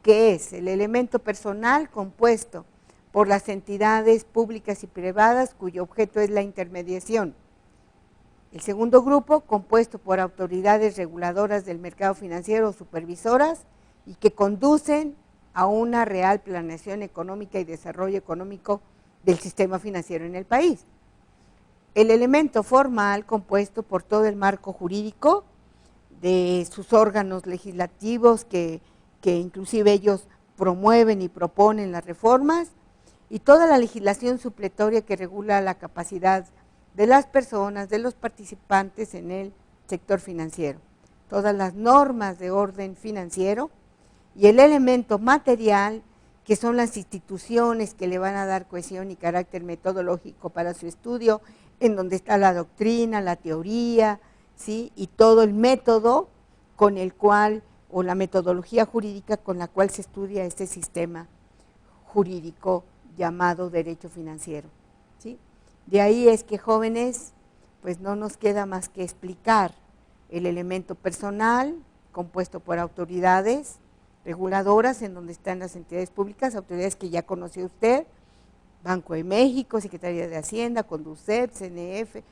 que es el elemento personal compuesto por las entidades públicas y privadas cuyo objeto es la intermediación. El segundo grupo, compuesto por autoridades reguladoras del mercado financiero o supervisoras y que conducen a una real planeación económica y desarrollo económico del sistema financiero en el país. El elemento formal, compuesto por todo el marco jurídico de sus órganos legislativos que inclusive ellos promueven y proponen las reformas, y toda la legislación supletoria que regula la capacidad de las personas, de los participantes en el sector financiero, todas las normas de orden financiero, y el elemento material, que son las instituciones que le van a dar cohesión y carácter metodológico para su estudio, en donde está la doctrina, la teoría, ¿sí? Y todo el método con el cual, o la metodología jurídica con la cual se estudia este sistema jurídico llamado derecho financiero, ¿sí? De ahí es que, jóvenes, pues no nos queda más que explicar el elemento personal, compuesto por autoridades reguladoras, en donde están las entidades públicas, autoridades que ya conoció usted, Banco de México, Secretaría de Hacienda, Conducef, CNF,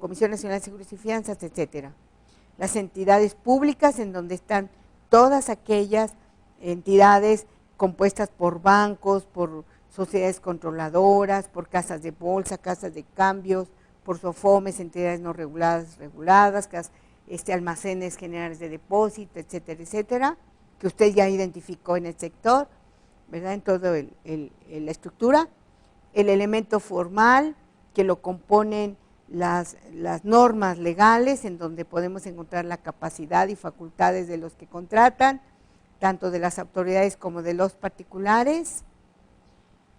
Comisión Nacional de Seguros y Fianzas, etcétera. Las entidades públicas, en donde están todas aquellas entidades compuestas por bancos, por sociedades controladoras, por casas de bolsa, casas de cambios, por SOFOMES, entidades no reguladas, almacenes generales de depósito, etcétera, etcétera, que usted ya identificó en el sector, ¿verdad? En toda la estructura. El elemento formal, que lo componen las normas legales, en donde podemos encontrar la capacidad y facultades de los que contratan, tanto de las autoridades como de los particulares.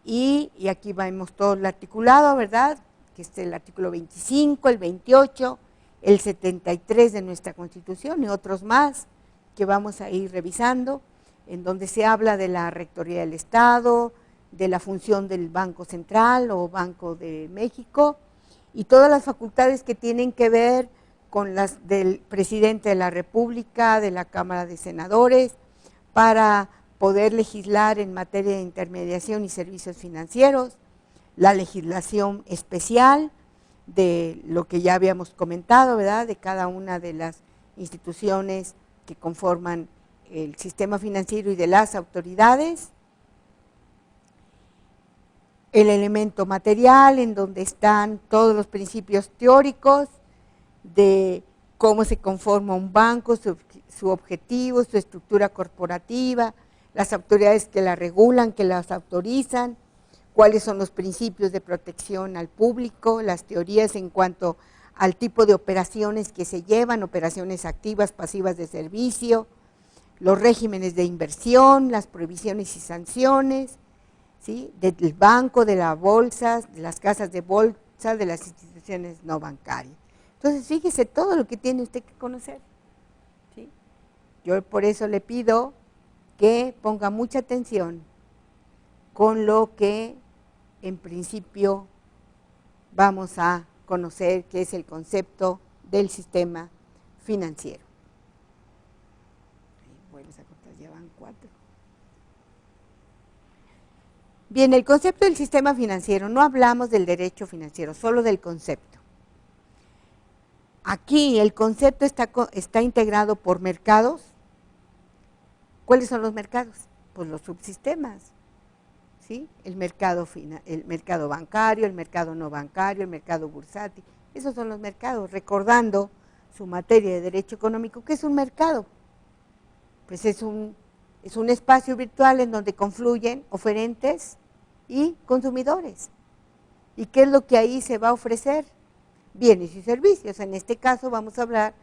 Y aquí vemos todo el articulado, ¿verdad? Que es el artículo 25, el 28, el 73 de nuestra Constitución y otros más que vamos a ir revisando, en donde se habla de la Rectoría del Estado, de la función del Banco Central o Banco de México, y todas las facultades que tienen que ver con las del presidente de la República, de la Cámara de Senadores, para poder legislar en materia de intermediación y servicios financieros, la legislación especial de lo que ya habíamos comentado, ¿verdad?, de cada una de las instituciones que conforman el sistema financiero y de las autoridades, el elemento material, en donde están todos los principios teóricos de cómo se conforma un banco, su objetivo, su estructura corporativa, las autoridades que la regulan, que las autorizan, cuáles son los principios de protección al público, las teorías en cuanto al tipo de operaciones que se llevan, operaciones activas, pasivas de servicio, los regímenes de inversión, las prohibiciones y sanciones, ¿sí?, del banco, de las bolsas, de las casas de bolsa, de las instituciones no bancarias. Entonces, fíjese todo lo que tiene usted que conocer, ¿sí? Yo por eso le pido que ponga mucha atención con lo que en principio vamos a conocer, que es el concepto del sistema financiero. Vuelves a cortar, ya van 4. Bien, el concepto del sistema financiero, no hablamos del derecho financiero, solo del concepto. Aquí el concepto está integrado por mercados. ¿Cuáles son los mercados? Pues los subsistemas, ¿sí? El mercado bancario, el mercado no bancario, el mercado bursátil, esos son los mercados, recordando su materia de derecho económico. ¿Qué es un mercado? Pues es un espacio virtual en donde confluyen oferentes y consumidores. ¿Y qué es lo que ahí se va a ofrecer? Bienes y servicios. En este caso vamos a hablar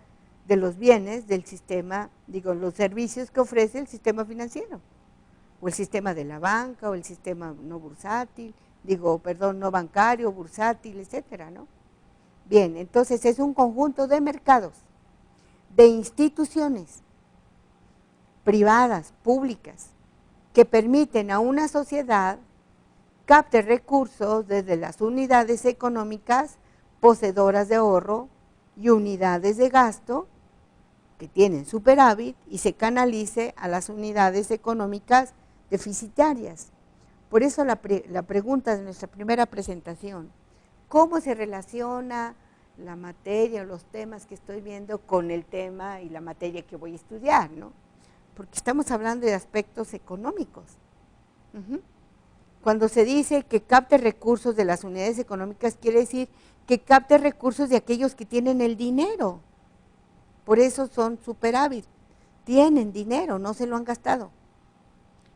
de los bienes del sistema, los servicios que ofrece el sistema financiero, o el sistema de la banca, o el sistema no bursátil, no bancario, bursátil, etcétera, ¿no? Bien, entonces es un conjunto de mercados, de instituciones privadas, públicas, que permiten a una sociedad captar recursos desde las unidades económicas poseedoras de ahorro y unidades de gasto que tienen superávit y se canalice a las unidades económicas deficitarias. Por eso la pregunta de nuestra primera presentación, ¿cómo se relaciona la materia o los temas que estoy viendo con el tema y la materia que voy a estudiar, ¿no? Porque estamos hablando de aspectos económicos. Cuando se dice que capte recursos de las unidades económicas, quiere decir que capte recursos de aquellos que tienen el dinero. Por eso son superávit, tienen dinero, no se lo han gastado.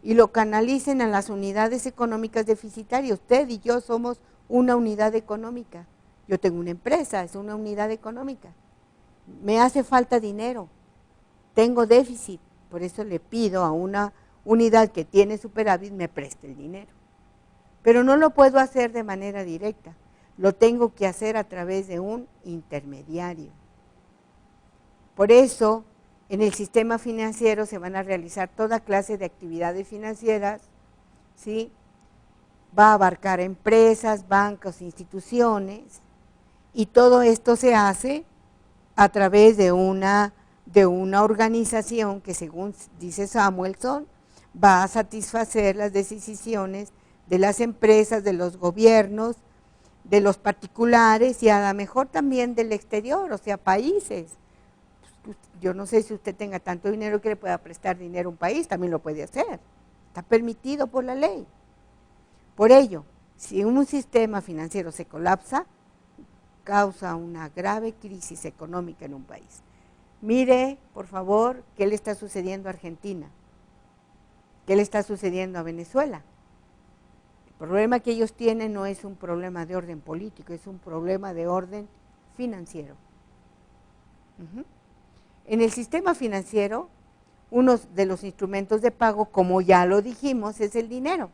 Y lo canalicen a las unidades económicas deficitarias. Usted y yo somos una unidad económica. Yo tengo una empresa, es una unidad económica. Me hace falta dinero, tengo déficit, por eso le pido a una unidad que tiene superávit me preste el dinero. Pero no lo puedo hacer de manera directa, lo tengo que hacer a través de un intermediario. Por eso, en el sistema financiero se van a realizar toda clase de actividades financieras, ¿sí? Va a abarcar empresas, bancos, instituciones, y todo esto se hace a través de una organización que, según dice Samuelson, va a satisfacer las decisiones de las empresas, de los gobiernos, de los particulares y a lo mejor también del exterior, o sea, países. yo no sé si usted tenga tanto dinero que le pueda prestar dinero a un país, también lo puede hacer, está permitido por la ley. Por ello, si un sistema financiero se colapsa, causa una grave crisis económica en un país. Mire, por favor, qué le está sucediendo a Argentina, qué le está sucediendo a Venezuela. El problema que ellos tienen no es un problema de orden político, es un problema de orden financiero. En el sistema financiero, uno de los instrumentos de pago, como ya lo dijimos, es el dinero,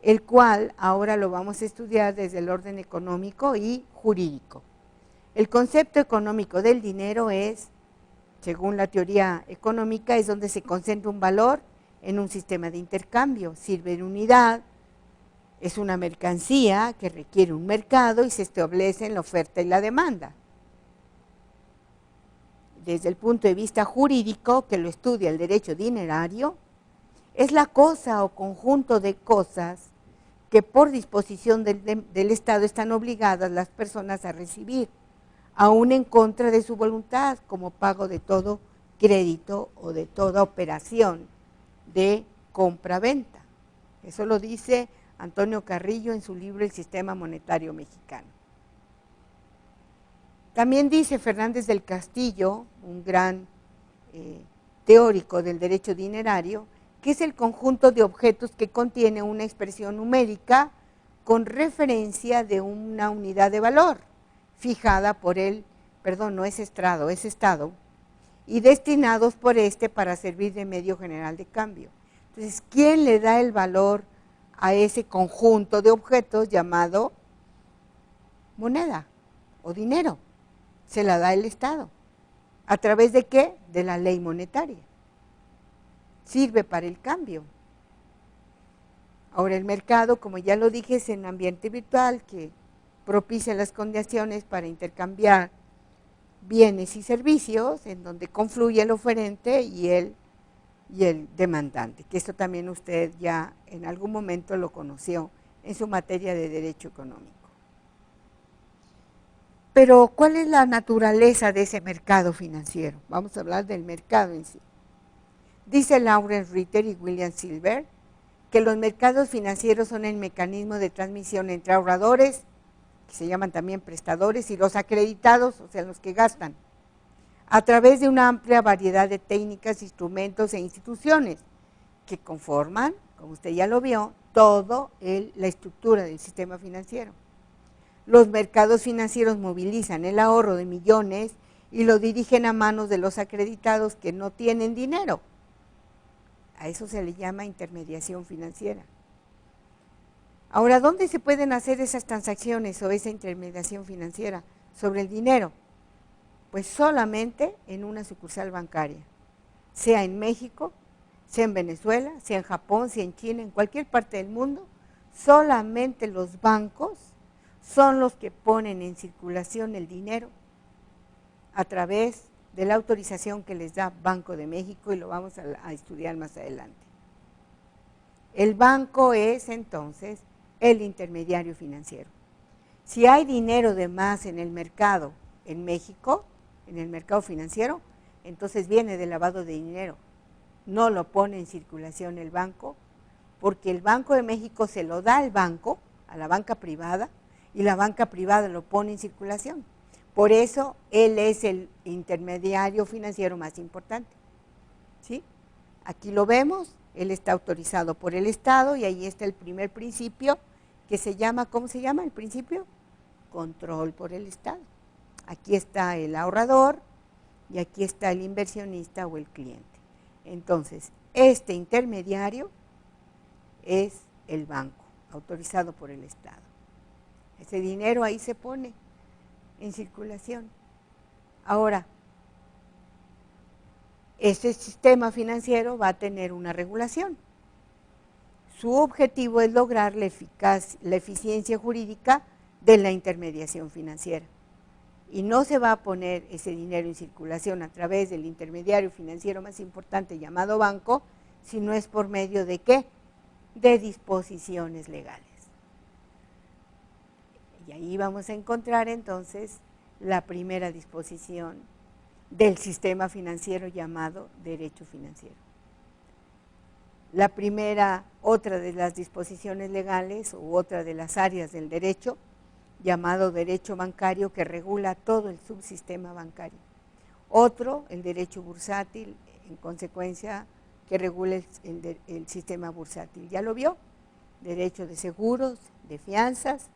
el cual ahora lo vamos a estudiar desde el orden económico y jurídico. El concepto económico del dinero es, según la teoría económica, es donde se concentra un valor en un sistema de intercambio, sirve de unidad, es una mercancía que requiere un mercado y se establece en la oferta y la demanda. Desde el punto de vista jurídico, que lo estudia el derecho dinerario, es la cosa o conjunto de cosas que por disposición del Estado están obligadas las personas a recibir, aún en contra de su voluntad, como pago de todo crédito o de toda operación de compra-venta. Eso lo dice Antonio Carrillo en su libro El Sistema Monetario Mexicano. También dice Fernández del Castillo, un gran teórico del derecho dinerario, que es el conjunto de objetos que contiene una expresión numérica con referencia de una unidad de valor, fijada por el, no es estrado, es Estado, y destinados por este para servir de medio general de cambio. Entonces, ¿quién le da el valor a ese conjunto de objetos llamado moneda o dinero? Se la da el Estado. ¿A través de qué? De la ley monetaria. Sirve para el cambio. Ahora el mercado, como ya lo dije, es un ambiente virtual que propicia las condiciones para intercambiar bienes y servicios, en donde confluye el oferente y el demandante, que esto también usted ya en algún momento lo conoció en su materia de derecho económico. Pero, ¿cuál es la naturaleza de ese mercado financiero? Vamos a hablar del mercado en sí. Dice Lawrence Ritter y William Silver que los mercados financieros son el mecanismo de transmisión entre ahorradores, que se llaman también prestadores, y los acreditados, o sea, los que gastan, a través de una amplia variedad de técnicas, instrumentos e instituciones que conforman, como usted ya lo vio, toda la estructura del sistema financiero. Los mercados financieros movilizan el ahorro de millones y lo dirigen a manos de los acreditados que no tienen dinero. A eso se le llama intermediación financiera. Ahora, ¿dónde se pueden hacer esas transacciones o esa intermediación financiera sobre el dinero? Pues solamente en una sucursal bancaria, sea en México, sea en Venezuela, sea en Japón, sea en China, en cualquier parte del mundo, solamente los bancos son los que ponen en circulación el dinero a través de la autorización que les da Banco de México, y lo vamos a estudiar más adelante. El banco es entonces el intermediario financiero. Si hay dinero de más en el mercado en México, en el mercado financiero, entonces viene de lavado de dinero. No lo pone en circulación el banco, porque el Banco de México se lo da al banco, a la banca privada, y la banca privada lo pone en circulación. Por eso, él es el intermediario financiero más importante. ¿Sí? Aquí lo vemos, él está autorizado por el Estado, y ahí está el primer principio, que se llama, ¿cómo se llama el principio? Control por el Estado. Aquí está el ahorrador, y aquí está el inversionista o el cliente. Entonces, este intermediario es el banco, autorizado por el Estado. Ese dinero ahí se pone en circulación. Ahora, ese sistema financiero va a tener una regulación. Su objetivo es lograr la eficiencia jurídica de la intermediación financiera. Y no se va a poner ese dinero en circulación a través del intermediario financiero más importante llamado banco, si no es por medio de ¿qué? De disposiciones legales. Y ahí vamos a encontrar entonces la primera disposición, del sistema financiero llamado derecho financiero. La primera, otra de las disposiciones legales u otra de las áreas del derecho, llamado derecho bancario, que regula todo el subsistema bancario. Otro, el derecho bursátil, en consecuencia, que regula el sistema bursátil. ¿Ya lo vio? Derecho de seguros, de fianzas,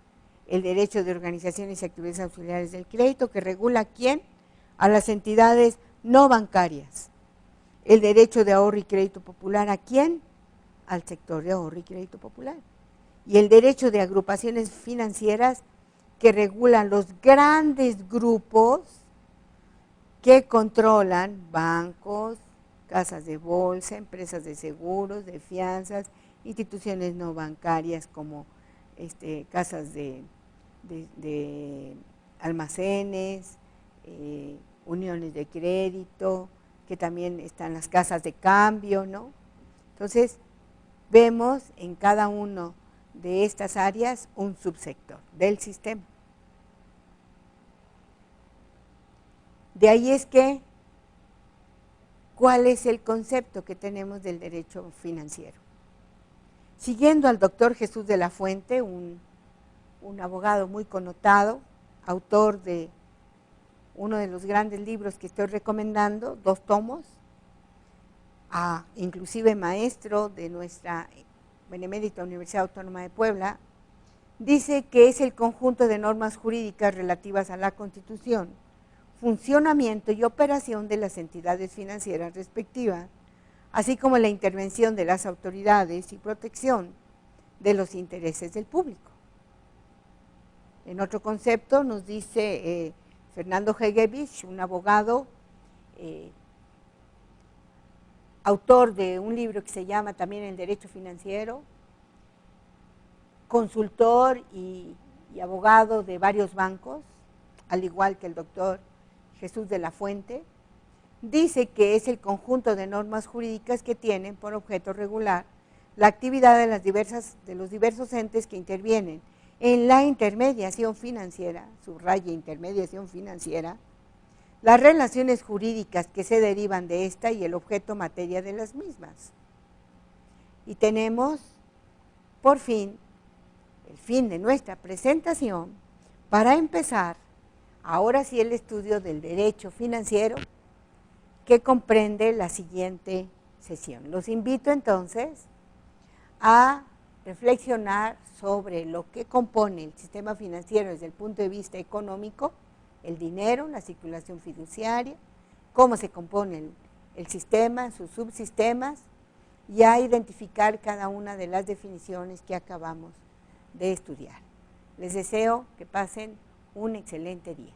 el derecho de organizaciones y actividades auxiliares del crédito, que regula ¿a quién? A las entidades no bancarias. El derecho de ahorro y crédito popular, ¿a quién? Al sector de ahorro y crédito popular. Y el derecho de agrupaciones financieras, que regulan los grandes grupos que controlan bancos, casas de bolsa, empresas de seguros, de fianzas, instituciones no bancarias como casas de almacenes, uniones de crédito, que también están las casas de cambio, ¿no? Entonces, vemos en cada uno de estas áreas un subsector del sistema. De ahí es que, ¿cuál es el concepto que tenemos del derecho financiero? Siguiendo al doctor Jesús de la Fuente, un abogado muy connotado, autor de uno de los grandes libros que estoy recomendando, 2 tomos, inclusive maestro de nuestra Benemérita Universidad Autónoma de Puebla, dice que es el conjunto de normas jurídicas relativas a la Constitución, funcionamiento y operación de las entidades financieras respectivas, así como la intervención de las autoridades y protección de los intereses del público. En otro concepto nos dice Fernando Hegevich, un abogado, autor de un libro que se llama también El Derecho Financiero, consultor y abogado de varios bancos, al igual que el doctor Jesús de la Fuente, dice que es el conjunto de normas jurídicas que tienen por objeto regular la actividad de los diversos entes que intervienen en la intermediación financiera, subraya intermediación financiera, las relaciones jurídicas que se derivan de esta y el objeto materia de las mismas. Y tenemos, por fin, el fin de nuestra presentación para empezar, ahora sí, el estudio del derecho financiero, que comprende la siguiente sesión. Los invito entonces a reflexionar sobre lo que compone el sistema financiero desde el punto de vista económico, el dinero, la circulación fiduciaria, cómo se compone el sistema, sus subsistemas, y a identificar cada una de las definiciones que acabamos de estudiar. Les deseo que pasen un excelente día.